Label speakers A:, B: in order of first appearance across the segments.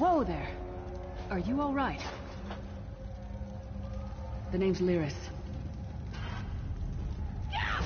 A: Whoa there! Are you alright? The name's Lyris. I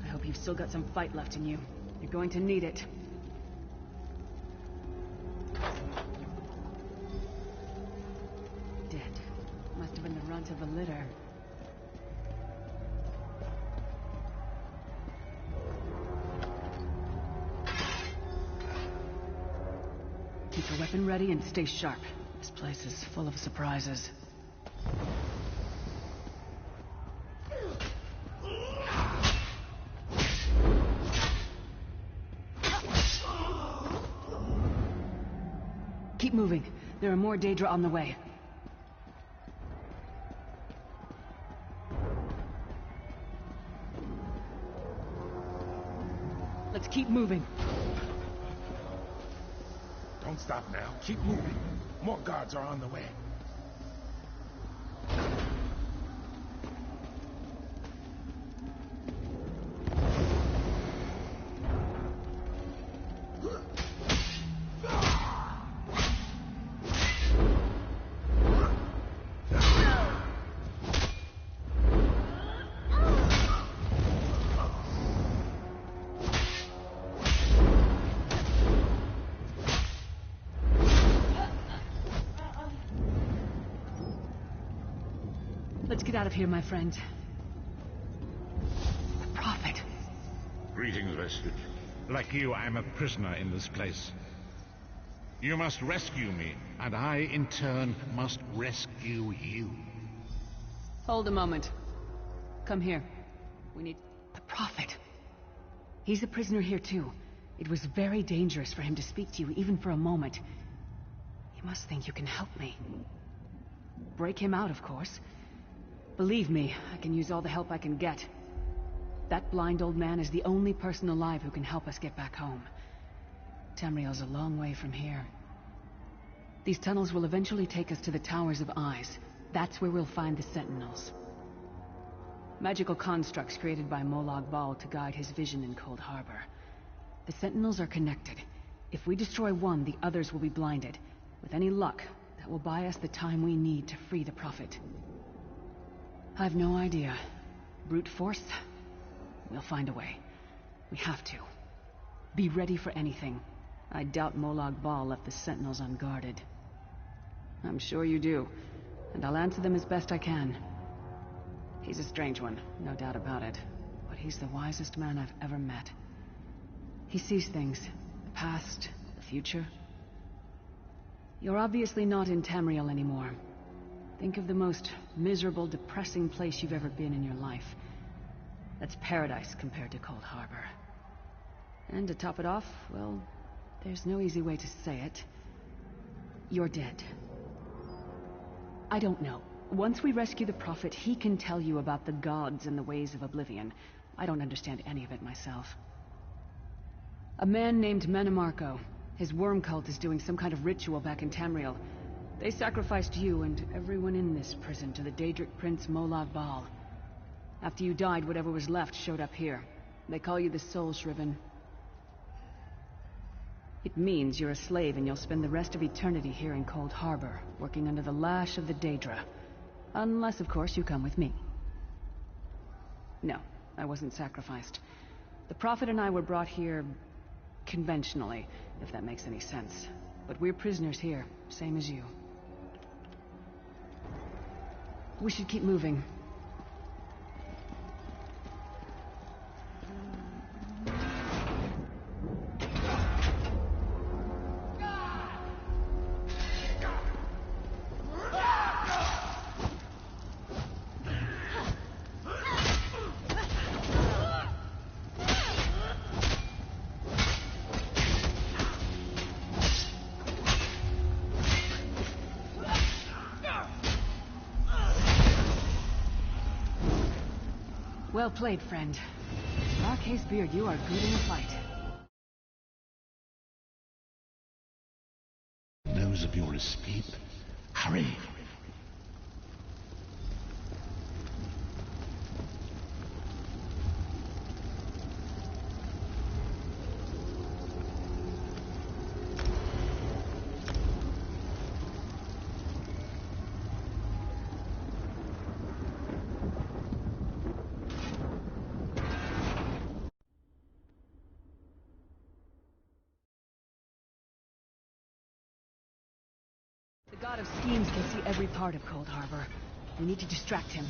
A: hope you've still got some fight left in you. You're going to need it. Dead. Must have been the runt of the litter. Keep your weapon ready and stay sharp. This place is full of surprises. Keep moving. There are more Daedra on the way. Let's keep moving.
B: Don't stop now. Keep moving. More guards are on the way.
A: Let's get out of here, my friend. The Prophet.
C: Greetings, Vestige. Like you, I'm a prisoner in this place. You must rescue me, and I, in turn, must rescue you.
A: Hold a moment. Come here. We need... The Prophet. He's a prisoner here, too. It was very dangerous for him to speak to you, even for a moment. You must think you can help me. Break him out, of course. Believe me, I can use all the help I can get. That blind old man is the only person alive who can help us get back home. Tamriel's a long way from here. These tunnels will eventually take us to the Towers of Eyes. That's where we'll find the Sentinels. Magical constructs created by Molag Bal to guide his vision in Cold Harbor. The Sentinels are connected. If we destroy one, the others will be blinded. With any luck, that will buy us the time we need to free the Prophet. I've no idea. Brute force? We'll find a way. We have to. Be ready for anything. I doubt Molag Bal left the Sentinels unguarded. I'm sure you do, and I'll answer them as best I can. He's a strange one, no doubt about it, but he's the wisest man I've ever met. He sees things, the past, the future. You're obviously not in Tamriel anymore. Think of the most miserable, depressing place you've ever been in your life. That's paradise compared to Cold Harbor. And to top it off, well, there's no easy way to say it. You're dead. I don't know. Once we rescue the Prophet, he can tell you about the gods and the ways of oblivion. I don't understand any of it myself. A man named Menemarco. His worm cult is doing some kind of ritual back in Tamriel. They sacrificed you and everyone in this prison to the Daedric Prince Molag Bal. After you died, whatever was left showed up here. They call you the Soul Shriven. It means you're a slave and you'll spend the rest of eternity here in Cold Harbor, working under the lash of the Daedra. Unless, of course, you come with me. No, I wasn't sacrificed. The Prophet and I were brought here conventionally, if that makes any sense. But we're prisoners here, same as you. We should keep moving. Well played, friend. Marquez Beard, you are good in a fight.
D: News of your escape? Hurry!
A: God of schemes can see every part of Cold Harbor. We need to distract him.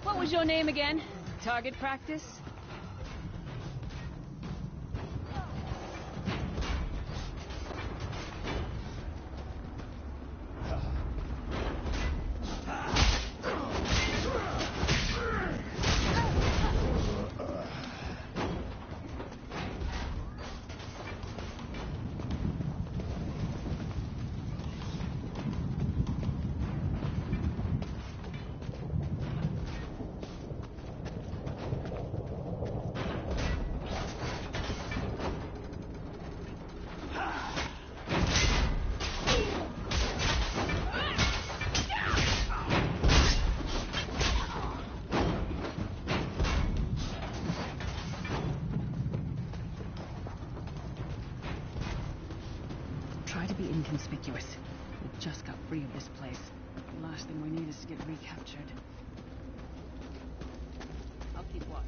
A: What was your name again? Target practice? Try to be inconspicuous. We just got free of this place. The last thing we need is to get recaptured. I'll keep watch.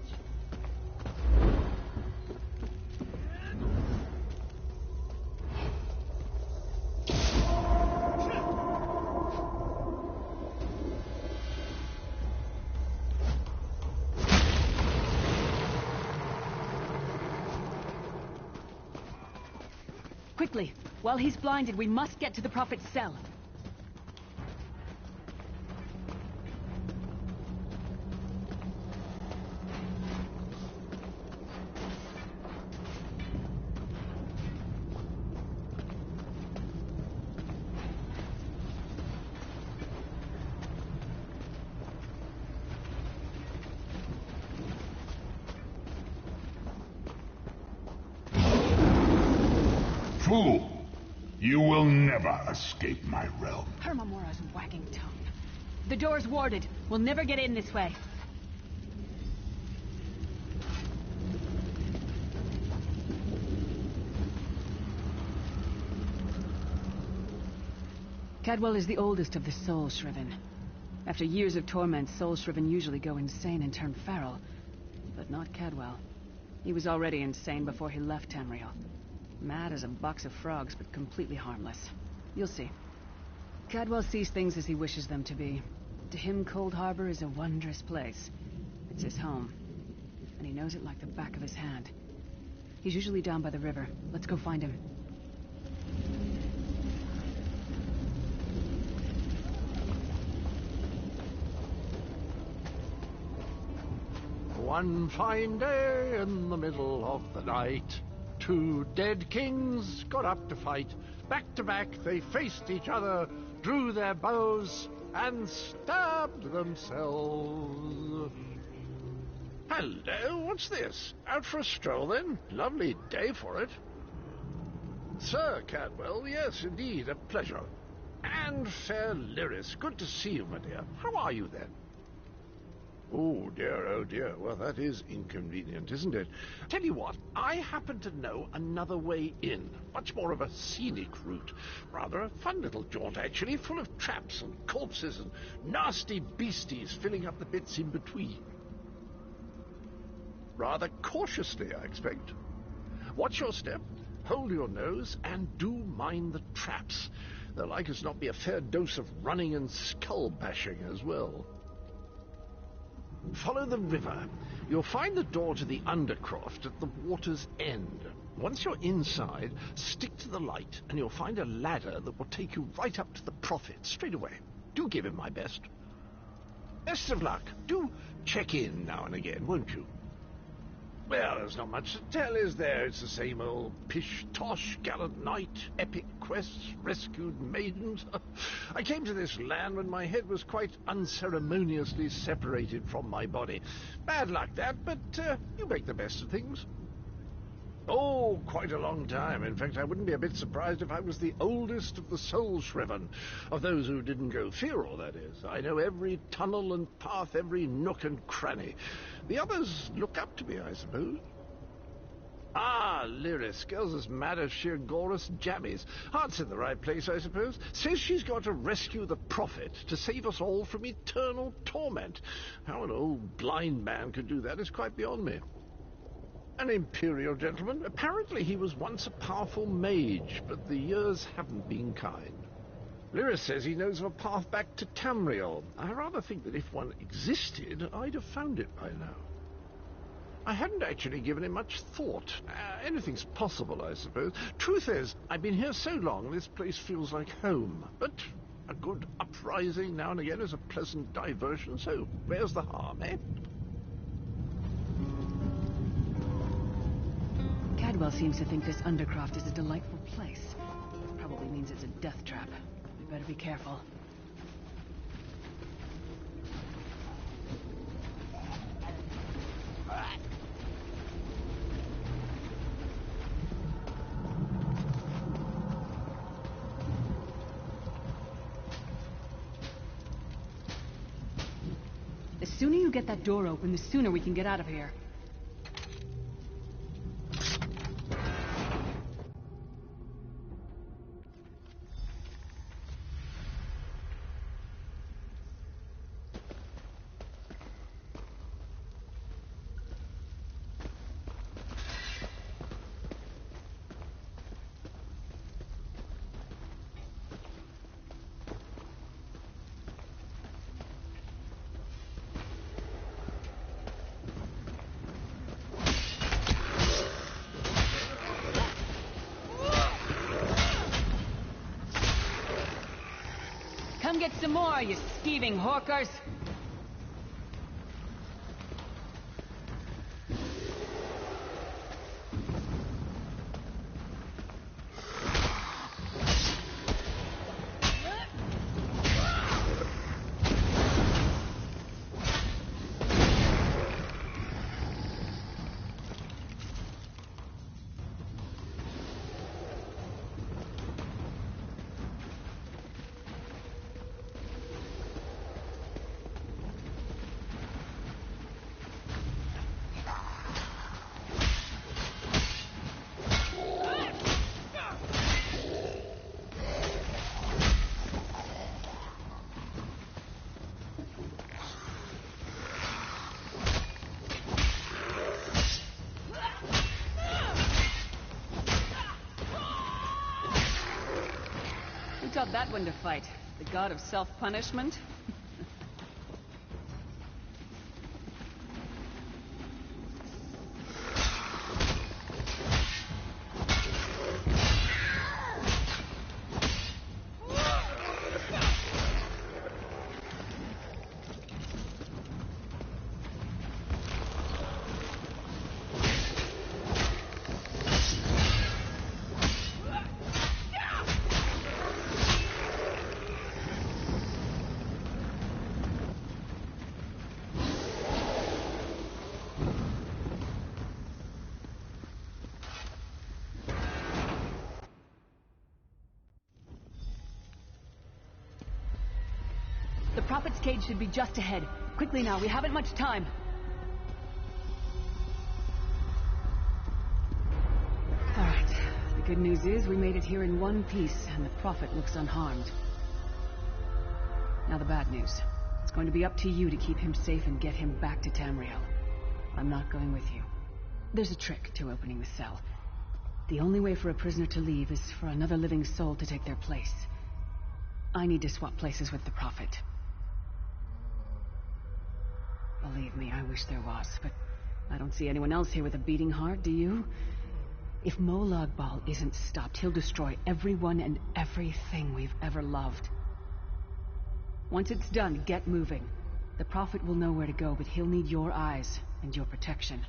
A: Quickly! While he's blinded, we must get to the Prophet's cell.
D: Fool! You will never escape my realm.
A: Hermamora's wagging tongue. The door's warded. We'll never get in this way. Cadwell is the oldest of the Soul Shriven. After years of torment, Soul Shriven usually go insane and turn feral. But not Cadwell. He was already insane before he left Tamriel. Mad as a box of frogs, but completely harmless. You'll see. Cadwell sees things as he wishes them to be. To him, Cold Harbor is a wondrous place. It's his home. And he knows it like the back of his hand. He's usually down by the river. Let's go find him.
E: One fine day in the middle of the night, two dead kings got up to fight. Back to back they faced each other, drew their bows, and stabbed themselves. Hello, what's this? Out for a stroll, then? Lovely day for it. Sir Cadwell, yes, indeed, a pleasure. And fair Lyris, good to see you, my dear. How are you, then? Oh dear, well, that is inconvenient, isn't it? Tell you what, I happen to know another way in. Much more of a scenic route. Rather a fun little jaunt, actually, full of traps and corpses and nasty beasties filling up the bits in between. Rather cautiously, I expect. Watch your step, hold your nose, and do mind the traps. There'll like as not be a fair dose of running and skull-bashing as well. Follow the river. You'll find the door to the Undercroft at the water's end. Once you're inside, stick to the light, and you'll find a ladder that will take you right up to the Prophet straight away. Do give him my best. Best of luck. Do check in now and again, won't you? Well, there's not much to tell, is there? It's the same old pish-tosh, gallant knight, epic quests, rescued maidens. I came to this land when my head was quite unceremoniously separated from my body. Bad luck, that, but you make the best of things. Oh, quite a long time. In fact, I wouldn't be a bit surprised if I was the oldest of the Soul Shriven, of those who didn't go feral, that is. I know every tunnel and path, every nook and cranny. The others look up to me, I suppose. Ah, Lyris. Girl's as mad as sheer Gorus jammies. Heart's in the right place, I suppose. Says she's got to rescue the Prophet to save us all from eternal torment. How an old blind man could do that is quite beyond me. An imperial gentleman. Apparently he was once a powerful mage, but the years haven't been kind. Lyris says he knows of a path back to Tamriel. I rather think that if one existed, I'd have found it by now. I hadn't actually given it much thought. Anything's possible, I suppose. Truth is, I've been here so long, this place feels like home. But a good uprising now and again is a pleasant diversion, so where's the harm, eh?
A: Cadwell seems to think this Undercroft is a delightful place. Probably means it's a death trap. We better be careful. The sooner you get that door open, the sooner we can get out of here. Come get some more, you thieving hawkers! Who taught that one to fight? The god of self-punishment? The Prophet's cage should be just ahead. Quickly now, we haven't much time. All right. The good news is we made it here in one piece, and the Prophet looks unharmed. Now the bad news. It's going to be up to you to keep him safe and get him back to Tamriel. I'm not going with you. There's a trick to opening the cell. The only way for a prisoner to leave is for another living soul to take their place. I need to swap places with the Prophet. Believe me, I wish there was, but I don't see anyone else here with a beating heart, do you? If Molag Bal isn't stopped, he'll destroy everyone and everything we've ever loved. Once it's done, get moving. The Prophet will know where to go, but he'll need your eyes and your protection.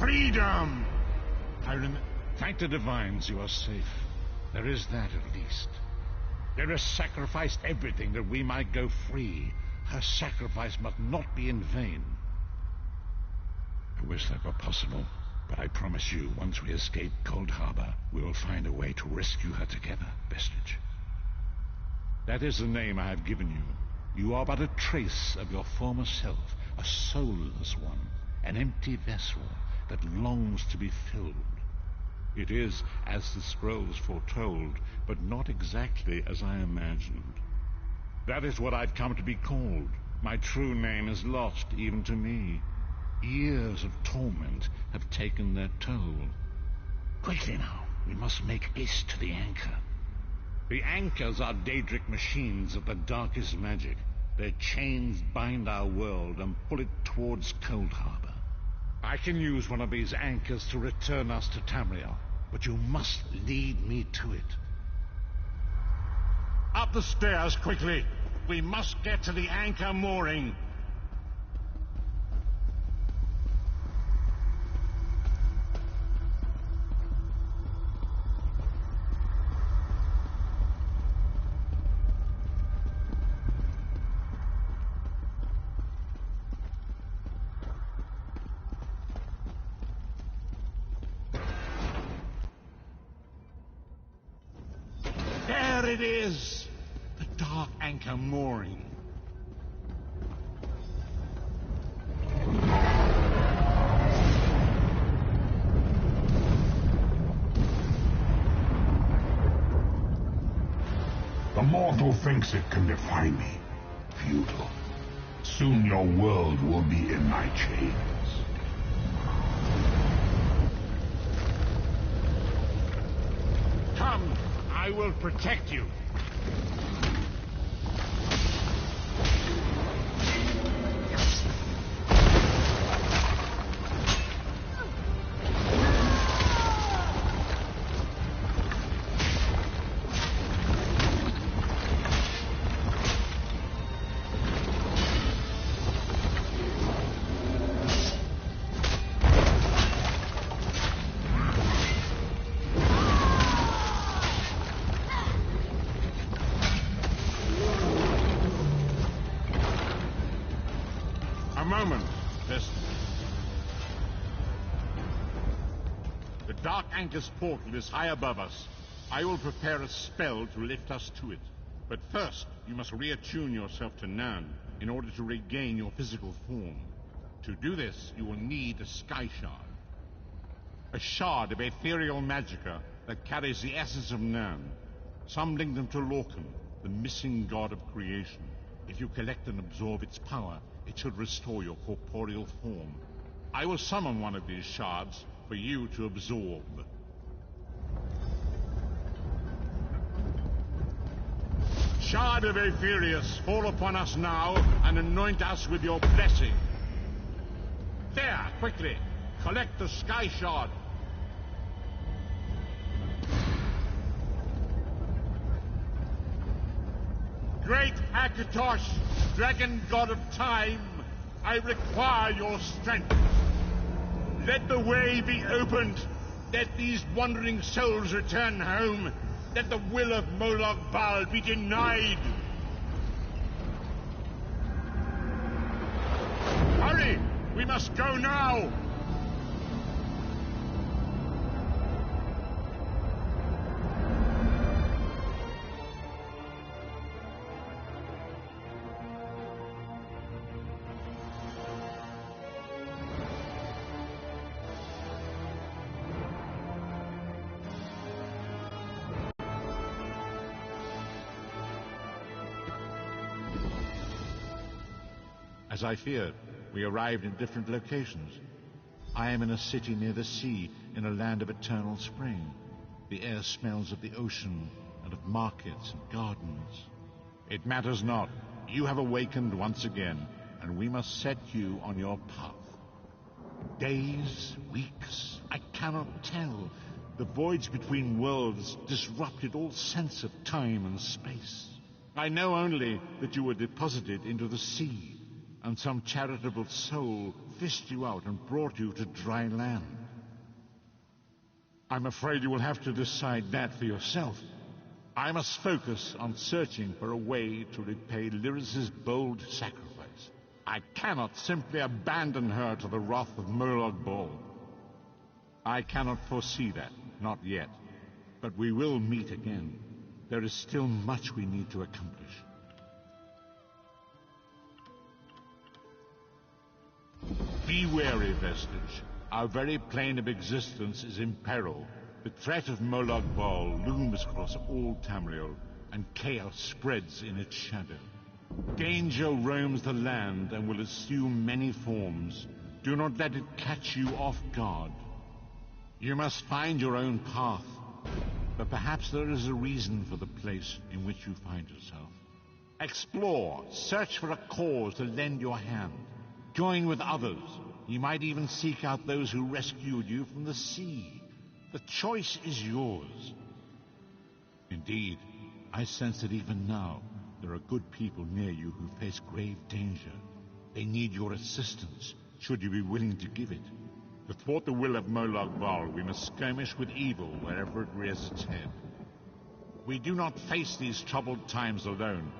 B: freedom!
C: Thank the divines you are safe. There is that at least. There has sacrificed everything that we might go free. Her sacrifice must not be in vain. I wish that were possible, but I promise you, once we escape Cold Harbor, we will find a way to rescue her together, Vestige. That is the name I have given you. You are but a trace of your former self, a soulless one, an empty vessel that longs to be filled. It is as the scrolls foretold, but not exactly as I imagined. That is what I've come to be called. My true name is lost even to me. Years of torment have taken their toll. Quickly now, we must make haste to the anchor. The anchors are Daedric machines of the darkest magic. Their chains bind our world and pull it towards Cold Harbor. I can use one of these anchors to return us to Tamriel, but you must lead me to it.
B: Up the stairs, quickly! We must get to the anchor mooring. There it is! The dark anchor mooring.
D: The mortal thinks it can defy me. Futile. Soon your world will be in my chains.
B: Come, I will protect you. A moment, Vestige. The dark anchor's portal is high above us. I will prepare a spell to lift us to it. But first, you must reattune yourself to Nan in order to regain your physical form. To do this, you will need a sky shard. A shard of ethereal magicka that carries the essence of Nan. Some link them to Lorcan, the missing god of creation. If you collect and absorb its power, it should restore your corporeal form. I will summon one of these shards for you to absorb. Shard of Aetherius, fall upon us now and anoint us with your blessing. There, quickly, collect the sky shard. Great Akatosh, dragon god of time, I require your strength. Let the way be opened. Let these wandering souls return home. Let the will of Molag Bal be denied. Hurry! We must go now! As I feared, we arrived in different locations. I am in a city near the sea, in a land of eternal spring. The air smells of the ocean, and of markets and gardens. It matters not. You have awakened once again, and we must set you on your path. Days, weeks, I cannot tell. The voids between worlds disrupted all sense of time and space. I know only that you were deposited into the sea. and some charitable soul fished you out and brought you to dry land. I'm afraid you will have to decide that for yourself. I must focus on searching for a way to repay Lyris's bold sacrifice. I cannot simply abandon her to the wrath of Molag Bal. I cannot foresee that, not yet. But we will meet again. There is still much we need to accomplish. Be wary, Vestige. Our very plane of existence is in peril. The threat of Molag Bal looms across all Tamriel, and chaos spreads in its shadow. Danger roams the land and will assume many forms. Do not let it catch you off guard. You must find your own path, but perhaps there is a reason for the place in which you find yourself. Explore, search for a cause to lend your hand. Join with others. You might even seek out those who rescued you from the sea. The choice is yours. Indeed, I sense that even now, there are good people near you who face grave danger. They need your assistance, should you be willing to give it. To thwart the will of Molag Bal, we must skirmish with evil wherever it rears its head. We do not face these troubled times alone.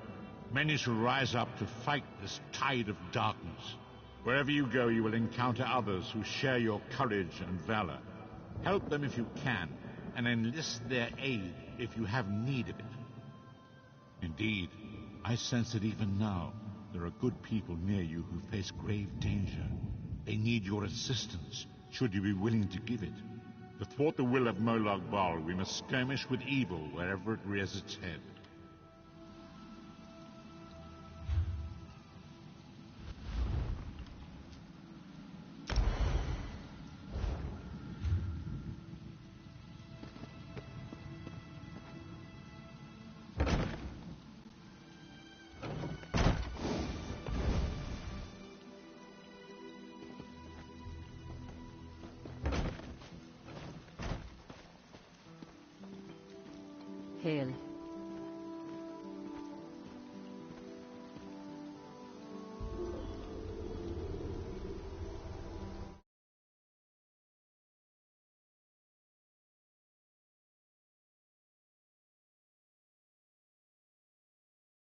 B: Many shall rise up to fight this tide of darkness. Wherever you go, you will encounter others who share your courage and valor. Help them if you can, and enlist their aid if you have need of it. Indeed, I sense that even now, there are good people near you who face grave danger. They need your assistance, should you be willing to give it. To thwart the will of Molag Bal, we must skirmish with evil wherever it rears its head.
A: Hail.